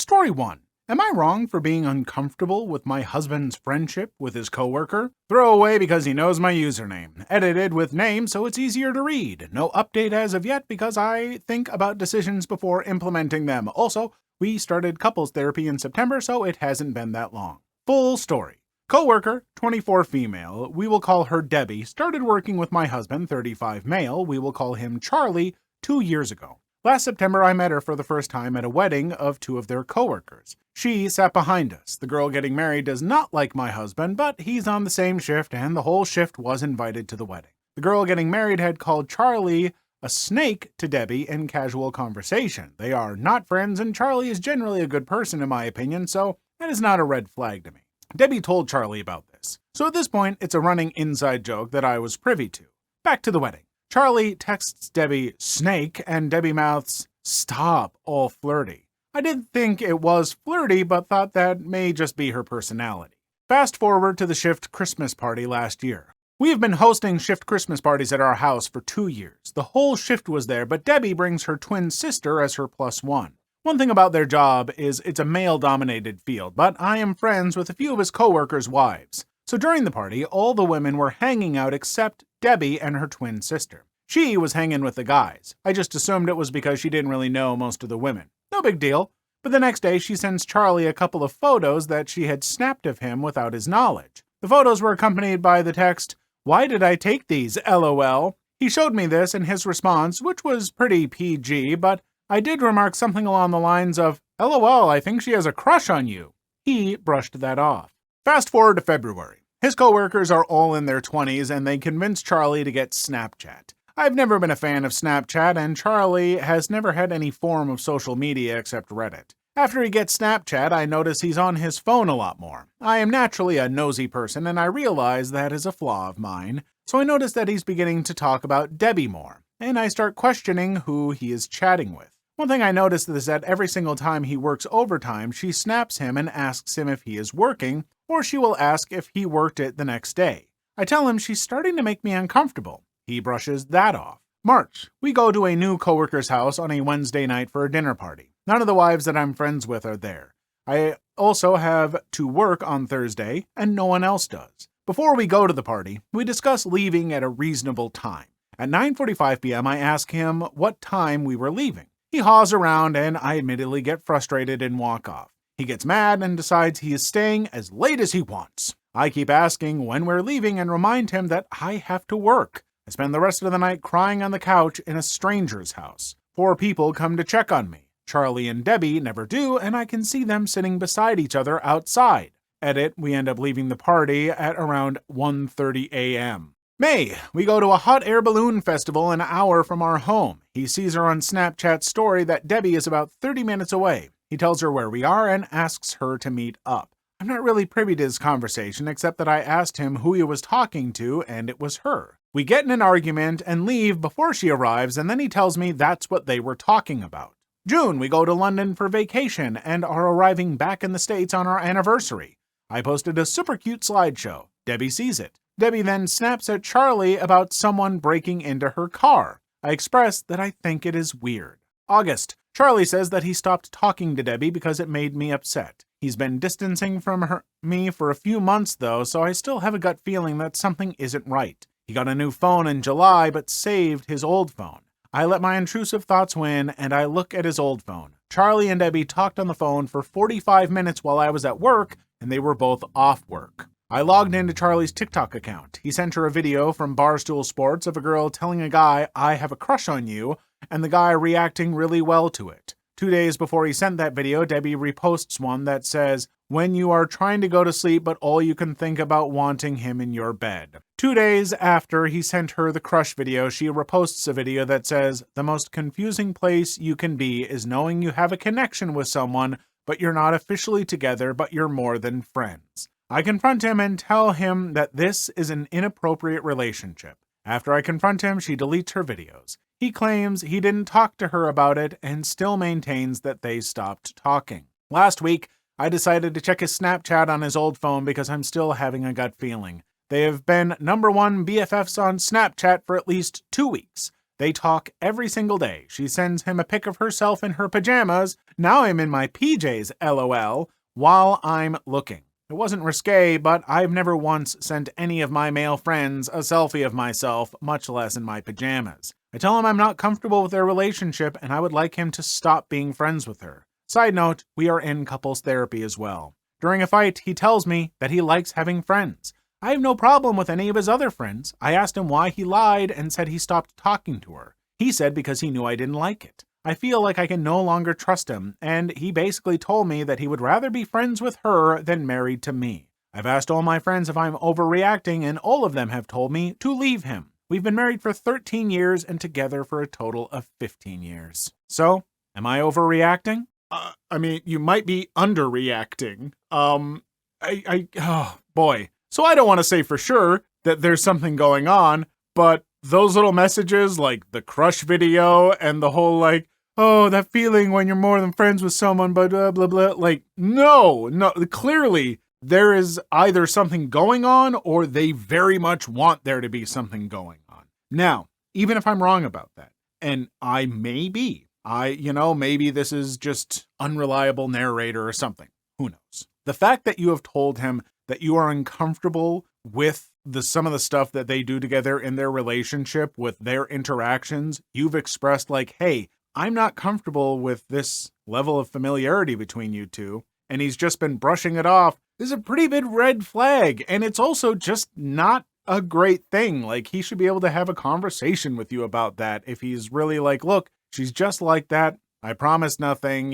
Story 1. Am I wrong for being uncomfortable with my husband's friendship with his coworker? Throw away because he knows my username. Edited with name so it's easier to read. No update as of yet because I think about decisions before implementing them. Also, we started couples therapy in September, so it hasn't been that long. Full story. Coworker, 24 female, we will call her Debbie, started working with my husband, 35 male, we will call him Charlie, 2 years ago. Last September, I met her for the first time at a wedding of 2 of their coworkers. She sat behind us. The girl getting married does not like my husband, but he's on the same shift and the whole shift was invited to the wedding. The girl getting married had called Charlie a snake to Debbie in casual conversation. They are not friends and Charlie is generally a good person in my opinion, so that is not a red flag to me. Debbie told Charlie about this. So at this point, it's a running inside joke that I was privy to. Back to the wedding. Charlie texts Debbie snake and Debbie mouths stop, all flirty. I did think it was flirty, but thought that may just be her personality. Fast forward to the shift Christmas party last year. We have been hosting shift Christmas parties at our house for 2 years. The whole shift was there, but Debbie brings her twin sister as her +1. One thing about their job is it's a male-dominated field, but I am friends with a few of his coworkers' wives. So during the party, all the women were hanging out except Debbie and her twin sister. She was hanging with the guys. I just assumed it was because she didn't really know most of the women. No big deal. But the next day, she sends Charlie a couple of photos that she had snapped of him without his knowledge. The photos were accompanied by the text, "Why did I take these, LOL?" He showed me this and his response, which was pretty PG, but I did remark something along the lines of, "LOL, I think she has a crush on you." He brushed that off. Fast forward to February. His coworkers are all in their 20s and they convince Charlie to get Snapchat. I've never been a fan of Snapchat and Charlie has never had any form of social media except Reddit. After he gets Snapchat, I notice he's on his phone a lot more. I am naturally a nosy person and I realize that is a flaw of mine, so I notice that he's beginning to talk about Debbie more, and I start questioning who he is chatting with. One thing I noticed is that every single time he works overtime, she snaps him and asks him if he is working, or she will ask if he worked it the next day. I tell him she's starting to make me uncomfortable. He brushes that off. March. We go to a new coworker's house on a Wednesday night for a dinner party. None of the wives that I'm friends with are there. I also have to work on Thursday, and no one else does. Before we go to the party, we discuss leaving at a reasonable time. At 9:45 p.m., I ask him what time we were leaving. He haws around, and I admittedly get frustrated and walk off. He gets mad and decides he is staying as late as he wants. I keep asking when we're leaving and remind him that I have to work. I spend the rest of the night crying on the couch in a stranger's house. 4 people come to check on me. Charlie and Debbie never do, and I can see them sitting beside each other outside. Edit, we end up leaving the party at around 1:30 a.m. May, we go to a hot air balloon festival an hour from our home. He sees her on Snapchat story that Debbie is about 30 minutes away. He tells her where we are and asks her to meet up. I'm not really privy to this conversation, except that I asked him who he was talking to, and it was her. We get in an argument and leave before she arrives, and then he tells me that's what they were talking about. June, we go to London for vacation and are arriving back in the States on our anniversary. I posted a super cute slideshow. Debbie sees it. Debbie then snaps at Charlie about someone breaking into her car. I express that I think it is weird. August, Charlie says that he stopped talking to Debbie because it made me upset. He's been distancing from me for a few months though, so I still have a gut feeling that something isn't right. He got a new phone in July but saved his old phone. I let my intrusive thoughts win and I look at his old phone. Charlie and Debbie talked on the phone for 45 minutes while I was at work and they were both off work. I logged into Charlie's TikTok account. He sent her a video from Barstool Sports of a girl telling a guy, "I have a crush on you," and the guy reacting really well to it. 2 days before he sent that video, Debbie reposts one that says, "When you are trying to go to sleep but all you can think about wanting him in your bed." 2 days after he sent her the crush video, she reposts a video that says, "The most confusing place you can be is knowing you have a connection with someone, but you're not officially together, but you're more than friends." I confront him and tell him that this is an inappropriate relationship. After I confront him, she deletes her videos. He claims he didn't talk to her about it and still maintains that they stopped talking. Last week, I decided to check his Snapchat on his old phone because I'm still having a gut feeling. They have been #1 BFFs on Snapchat for at least 2 weeks. They talk every single day. She sends him a pic of herself in her pajamas. Now I'm in my PJs, LOL, while I'm looking. It wasn't risque, but I've never once sent any of my male friends a selfie of myself, much less in my pajamas. I tell him I'm not comfortable with their relationship and I would like him to stop being friends with her. Side note, we are in couples therapy as well. During a fight, he tells me that he likes having friends. I have no problem with any of his other friends. I asked him why he lied and said he stopped talking to her. He said because he knew I didn't like it. I feel like I can no longer trust him, and he basically told me that he would rather be friends with her than married to me. I've asked all my friends if I'm overreacting, and all of them have told me to leave him. We've been married for 13 years and together for a total of 15 years. So, am I overreacting? You might be underreacting. Oh boy. So I don't want to say for sure that there's something going on, but those little messages like the crush video and the whole oh, that feeling when you're more than friends with someone, but blah, blah, blah. No, clearly there is either something going on or they very much want there to be something going on. Now, even if I'm wrong about that, and I may be, maybe this is just unreliable narrator or something. Who knows? The fact that you have told him that you are uncomfortable with some of the stuff that they do together in their relationship, with their interactions, you've expressed hey, I'm not comfortable with this level of familiarity between you two, and he's just been brushing it off, is a pretty big red flag, and it's also just not a great thing. He should be able to have a conversation with you about that if he's really look, she's just like that, I promise nothing,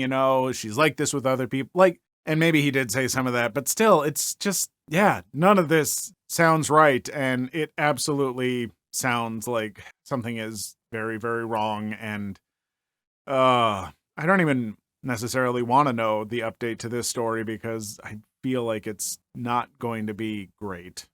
she's like this with other people, and maybe he did say some of that, but still, it's just, none of this sounds right, and it absolutely sounds like something is very, very wrong, and I don't even necessarily want to know the update to this story because I feel like it's not going to be great.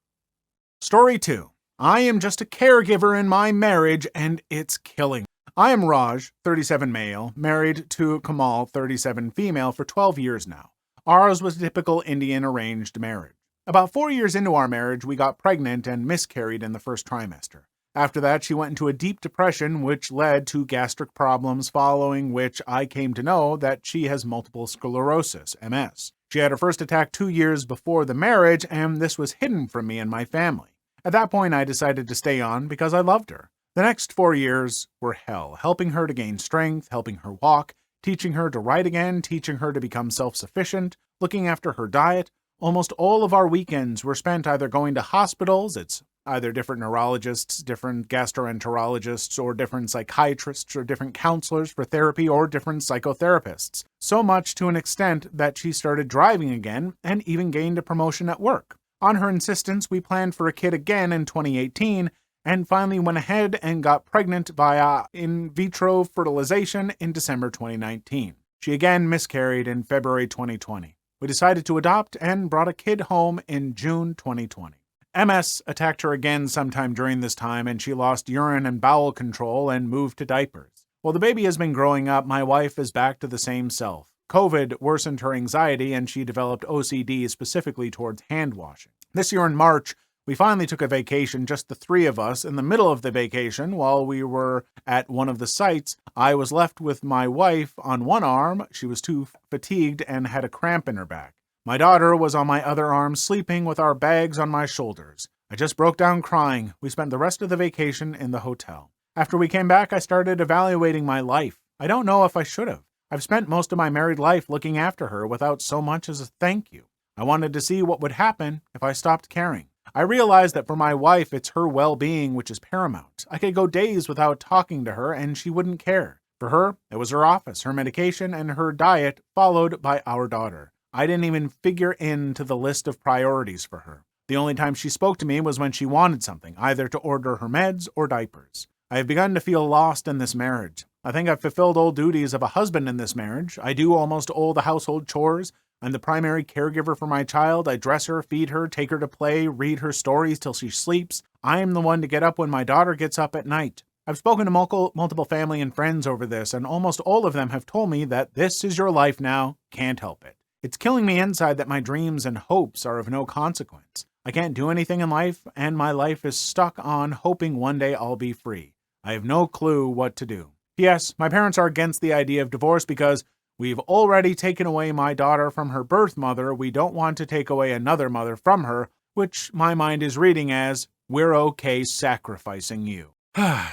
Story 2. I am just a caregiver in my marriage, and it's killing. I am Raj, 37 male, married to Kamal, 37 female, for 12 years now. Ours was a typical Indian arranged marriage. About 4 years into our marriage, we got pregnant and miscarried in the first trimester. After that, she went into a deep depression, which led to gastric problems, following which I came to know that she has multiple sclerosis, MS. She had her first attack 2 years before the marriage, and this was hidden from me and my family. At that point, I decided to stay on because I loved her. The next 4 years were hell, helping her to gain strength, helping her walk, teaching her to write again, teaching her to become self-sufficient, looking after her diet. Almost all of our weekends were spent either going to hospitals, it's either different neurologists, different gastroenterologists, or different psychiatrists, or different counselors for therapy, or different psychotherapists. So much to an extent that she started driving again, and even gained a promotion at work. On her insistence, we planned for a kid again in 2018, and finally went ahead and got pregnant via in vitro fertilization in December 2019. She again miscarried in February 2020. We decided to adopt and brought a kid home in June 2020. MS attacked her again sometime during this time, and she lost urine and bowel control and moved to diapers. While the baby has been growing up, my wife is back to the same self. COVID worsened her anxiety, and she developed OCD specifically towards hand washing. This year in March, we finally took a vacation, just the three of us. In the middle of the vacation, while we were at one of the sites, I was left with my wife on one arm. She was too fatigued and had a cramp in her back. My daughter was on my other arm, sleeping with our bags on my shoulders. I just broke down crying. We spent the rest of the vacation in the hotel. After we came back, I started evaluating my life. I don't know if I should have. I've spent most of my married life looking after her without so much as a thank you. I wanted to see what would happen if I stopped caring. I realized that for my wife, it's her well-being which is paramount. I could go days without talking to her and she wouldn't care. For her, it was her office, her medication, and her diet, followed by our daughter. I didn't even figure into the list of priorities for her. The only time she spoke to me was when she wanted something, either to order her meds or diapers. I have begun to feel lost in this marriage. I think I've fulfilled all duties of a husband in this marriage. I do almost all the household chores. I'm the primary caregiver for my child. I dress her, feed her, take her to play, read her stories till she sleeps. I am the one to get up when my daughter gets up at night. I've spoken to multiple family and friends over this, and almost all of them have told me that this is your life now, can't help it. It's killing me inside that my dreams and hopes are of no consequence. I can't do anything in life, and my life is stuck on hoping one day I'll be free. I have no clue what to do. P.S. My parents are against the idea of divorce because we've already taken away my daughter from her birth mother. We don't want to take away another mother from her, which my mind is reading as, we're okay sacrificing you.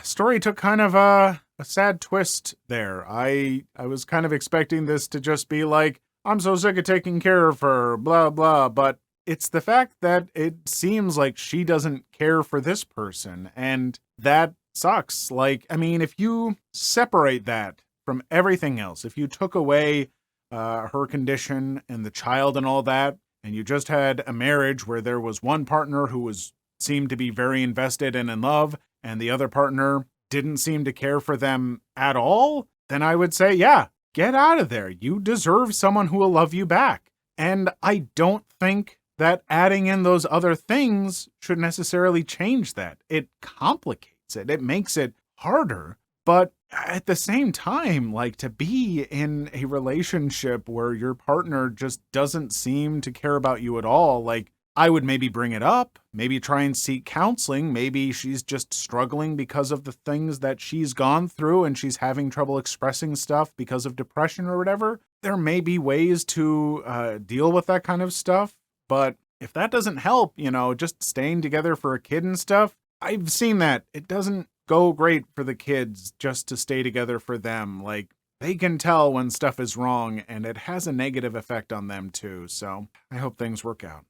Story took kind of a sad twist there. I was kind of expecting this to just be like, I'm so sick of taking care of her, blah, blah, but it's the fact that it seems like she doesn't care for this person, and that sucks. Like, I mean, if you separate that from everything else, if you took away her condition and the child and all that, and you just had a marriage where there was one partner who seemed to be very invested and in love, and the other partner didn't seem to care for them at all, then I would say, yeah, get out of there. You deserve someone who will love you back. And I don't think that adding in those other things should necessarily change that. It complicates it. It makes it harder. But at the same time, like, to be in a relationship where your partner just doesn't seem to care about you at all, like, I would maybe bring it up, maybe try and seek counseling. Maybe she's just struggling because of the things that she's gone through and she's having trouble expressing stuff because of depression or whatever. There may be ways to deal with that kind of stuff. But if that doesn't help, just staying together for a kid and stuff, I've seen that. It doesn't go great for the kids just to stay together for them. Like, they can tell when stuff is wrong, and it has a negative effect on them too. So I hope things work out.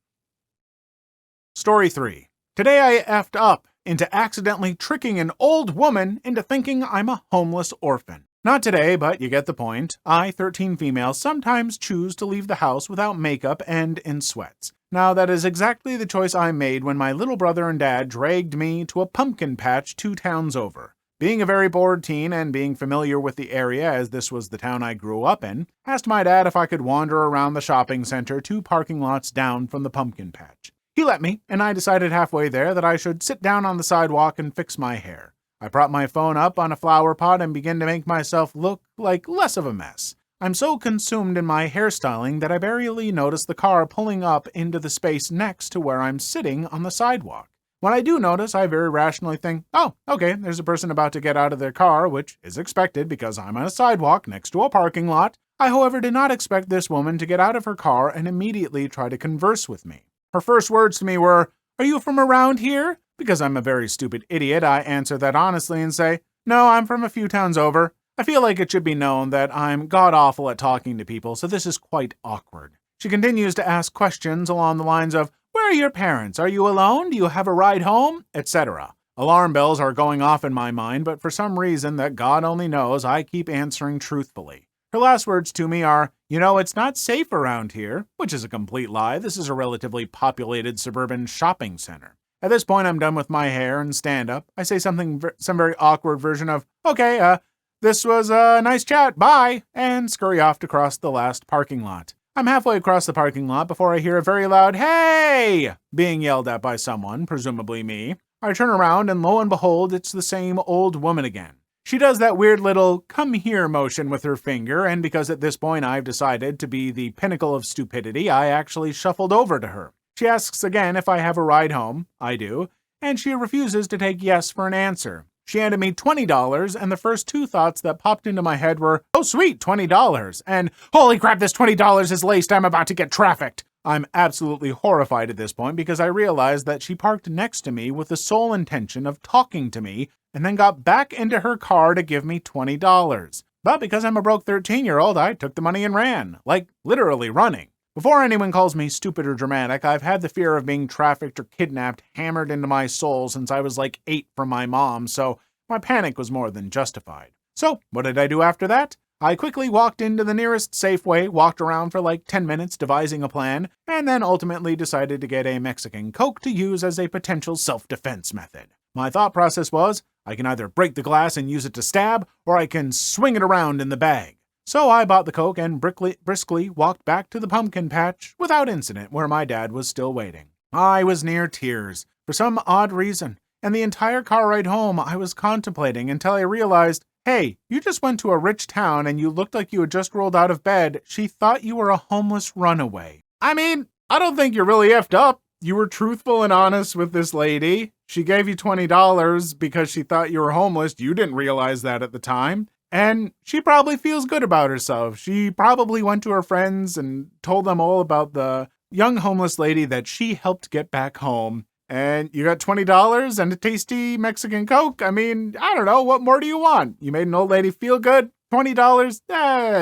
Story 3. Today I effed up into accidentally tricking an old woman into thinking I'm a homeless orphan. Not today, but you get the point. I, 13 female, sometimes choose to leave the house without makeup and in sweats. Now that is exactly the choice I made when my little brother and dad dragged me to a pumpkin patch 2 towns over. Being a very bored teen and being familiar with the area as this was the town I grew up in, asked my dad if I could wander around the shopping center 2 parking lots down from the pumpkin patch. He let me, and I decided halfway there that I should sit down on the sidewalk and fix my hair. I propped my phone up on a flower pot and began to make myself look like less of a mess. I'm so consumed in my hairstyling that I barely notice the car pulling up into the space next to where I'm sitting on the sidewalk. When I do notice, I very rationally think, oh, okay, there's a person about to get out of their car, which is expected because I'm on a sidewalk next to a parking lot. I, however, did not expect this woman to get out of her car and immediately try to converse with me. Her first words to me were, "Are you from around here?" Because I'm a very stupid idiot, I answer that honestly and say, "No, I'm from a few towns over." I feel like it should be known that I'm god-awful at talking to people, so this is quite awkward. She continues to ask questions along the lines of, "Where are your parents? Are you alone? Do you have a ride home?" etc. Alarm bells are going off in my mind, but for some reason that God only knows, I keep answering truthfully. Her last words to me are, "It's not safe around here," which is a complete lie. This is a relatively populated suburban shopping center. At this point, I'm done with my hair and stand up. I say some very awkward version of, "Okay, this was a nice chat, bye," and scurry off to cross the last parking lot. I'm halfway across the parking lot before I hear a very loud, "Hey!" being yelled at by someone, presumably me. I turn around and lo and behold, it's the same old woman again. She does that weird little come here motion with her finger, and because at this point I've decided to be the pinnacle of stupidity, I actually shuffled over to her. She asks again if I have a ride home. I do, and she refuses to take yes for an answer. She handed me $20, and the first 2 thoughts that popped into my head were, "Oh sweet, $20, and holy crap, this $20 is laced, I'm about to get trafficked." I'm absolutely horrified at this point because I realized that she parked next to me with the sole intention of talking to me and then got back into her car to give me $20. But because I'm a broke 13-year-old, I took the money and ran. Like, literally running. Before anyone calls me stupid or dramatic, I've had the fear of being trafficked or kidnapped hammered into my soul since I was like 8 from my mom, so my panic was more than justified. So, what did I do after that? I quickly walked into the nearest Safeway, walked around for like 10 minutes devising a plan, and then ultimately decided to get a Mexican Coke to use as a potential self-defense method. My thought process was, I can either break the glass and use it to stab, or I can swing it around in the bag. So I bought the Coke and briskly walked back to the pumpkin patch without incident where my dad was still waiting. I was near tears for some odd reason, and the entire car ride home I was contemplating until I realized, hey, you just went to a rich town and you looked like you had just rolled out of bed. She thought you were a homeless runaway. I mean, I don't think you're really effed up. You were truthful and honest with this lady. She gave you $20 because she thought you were homeless. You didn't realize that at the time. And she probably feels good about herself. She probably went to her friends and told them all about the young homeless lady that she helped get back home. And you got $20 and a tasty Mexican Coke. I mean, I don't know. What more do you want? You made an old lady feel good. $20?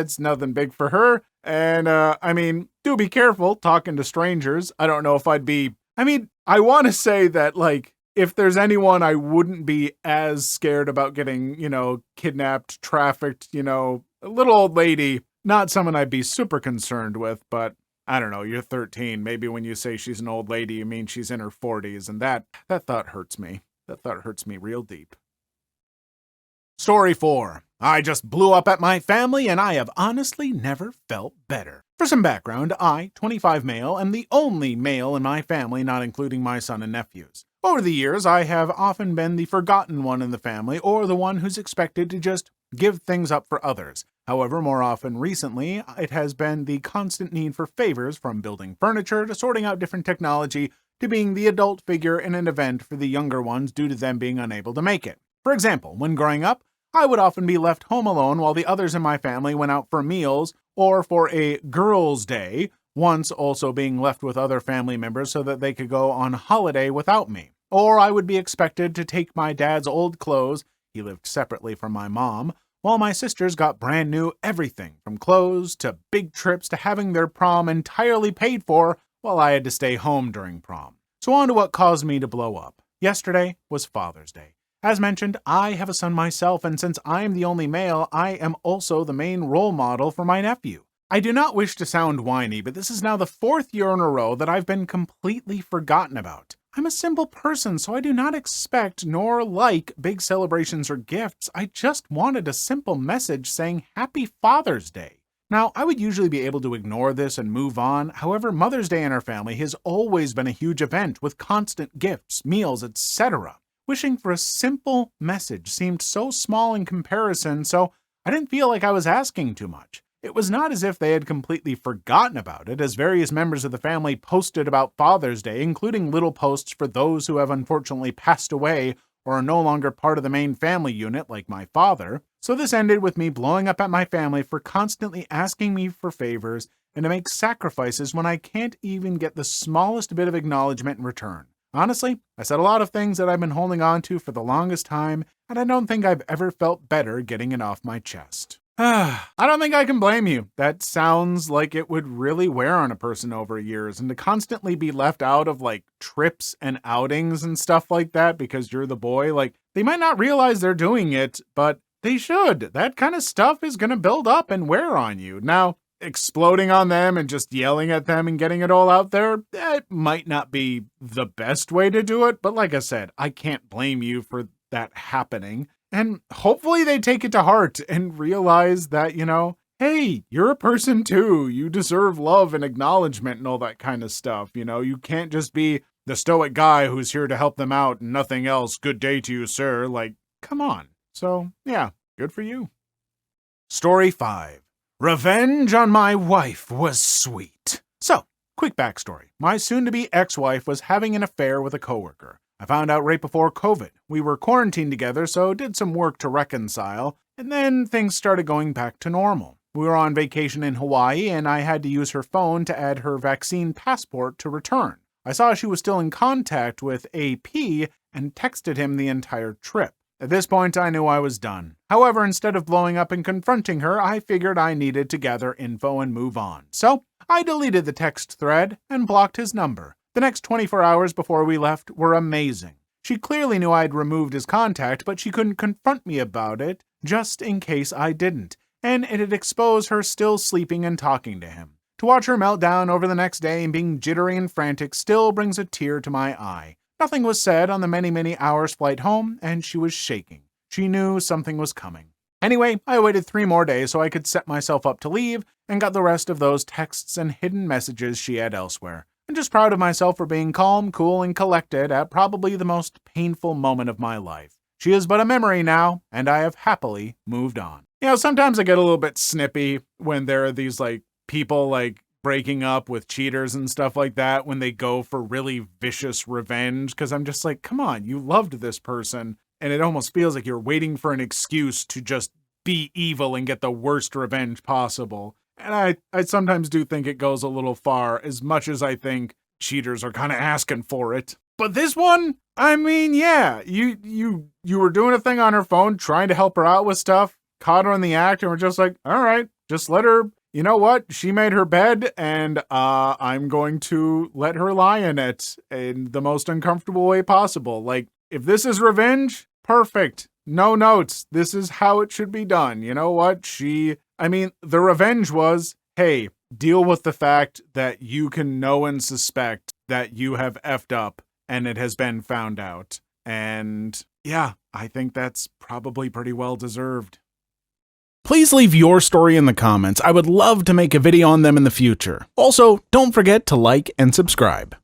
It's nothing big for her. And, I mean, do be careful talking to strangers. I don't know if I want to say that, like, if there's anyone I wouldn't be as scared about getting, kidnapped, trafficked, a little old lady, not someone I'd be super concerned with, but I don't know, you're 13. Maybe when you say she's an old lady, you mean she's in her 40s, and that thought hurts me. That thought hurts me real deep. Story 4. I just blew up at my family, and I have honestly never felt better. For some background, I, 25 male, am the only male in my family, not including my son and nephews. Over the years, I have often been the forgotten one in the family, or the one who's expected to just give things up for others. However, more often recently, it has been the constant need for favors, from building furniture to sorting out different technology to being the adult figure in an event for the younger ones due to them being unable to make it. For example, when growing up, I would often be left home alone while the others in my family went out for meals or for a girls' day, once also being left with other family members so that they could go on holiday without me. Or I would be expected to take my dad's old clothes, he lived separately from my mom, while my sisters got brand new everything, from clothes to big trips to having their prom entirely paid for while I had to stay home during prom. So on to what caused me to blow up. Yesterday was Father's Day. As mentioned, I have a son myself, and since I am the only male, I am also the main role model for my nephew. I do not wish to sound whiny, but this is now the 4th year in a row that I've been completely forgotten about. I'm a simple person, so I do not expect nor like big celebrations or gifts. I just wanted a simple message saying Happy Father's Day. Now, I would usually be able to ignore this and move on. However, Mother's Day in our family has always been a huge event with constant gifts, meals, etc. Wishing for a simple message seemed so small in comparison, so I didn't feel like I was asking too much. It was not as if they had completely forgotten about it, as various members of the family posted about Father's Day, including little posts for those who have unfortunately passed away or are no longer part of the main family unit, like my father. So this ended with me blowing up at my family for constantly asking me for favors and to make sacrifices when I can't even get the smallest bit of acknowledgement in return. Honestly, I said a lot of things that I've been holding on to for the longest time, and I don't think I've ever felt better getting it off my chest. I don't think I can blame you. That sounds like it would really wear on a person over years, and to constantly be left out of like trips and outings and stuff like that because you're the boy, like they might not realize they're doing it, but they should. That kind of stuff is going to build up and wear on you. Now, exploding on them and just yelling at them and getting it all out there, it might not be the best way to do it, but like I said, I can't blame you for that happening. And hopefully they take it to heart and realize that, hey, you're a person too. You deserve love and acknowledgement and all that kind of stuff. You can't just be the stoic guy who's here to help them out and nothing else. Good day to you, sir. Like, come on. So, yeah, good for you. Story 5. Revenge on my wife was sweet. So, quick backstory. My soon-to-be ex-wife was having an affair with a coworker. I found out right before COVID. We were quarantined together, so did some work to reconcile, and then things started going back to normal. We were on vacation in Hawaii, and I had to use her phone to add her vaccine passport to return. I saw she was still in contact with AP and texted him the entire trip. At this point, I knew I was done. However, instead of blowing up and confronting her, I figured I needed to gather info and move on. So, I deleted the text thread and blocked his number. The next 24 hours before we left were amazing. She clearly knew I'd removed his contact, but she couldn't confront me about it, just in case I didn't, and it'd expose her still sleeping and talking to him. To watch her melt down over the next day and being jittery and frantic still brings a tear to my eye. Nothing was said on the many hours flight home, and she was shaking. She knew something was coming. Anyway, I waited 3 more days so I could set myself up to leave, and got the rest of those texts and hidden messages she had elsewhere. I'm just proud of myself for being calm, cool, and collected at probably the most painful moment of my life. She is but a memory now, and I have happily moved on. Sometimes I get a little bit snippy when there are these, people, breaking up with cheaters and stuff like that when they go for really vicious revenge, because I'm just like, come on, you loved this person, and it almost feels like you're waiting for an excuse to just be evil and get the worst revenge possible. And I sometimes do think it goes a little far, as much as I think cheaters are kind of asking for it. But this one, I mean, yeah, you were doing a thing on her phone, trying to help her out with stuff, caught her in the act, and we're just like, all right, just let her, you know what? She made her bed, and I'm going to let her lie in it in the most uncomfortable way possible. Like, if this is revenge, perfect. No notes. This is how it should be done. You know what? The revenge was, hey, deal with the fact that you can know and suspect that you have effed up and it has been found out. And yeah, I think that's probably pretty well deserved. Please leave your story in the comments. I would love to make a video on them in the future. Also, don't forget to like and subscribe.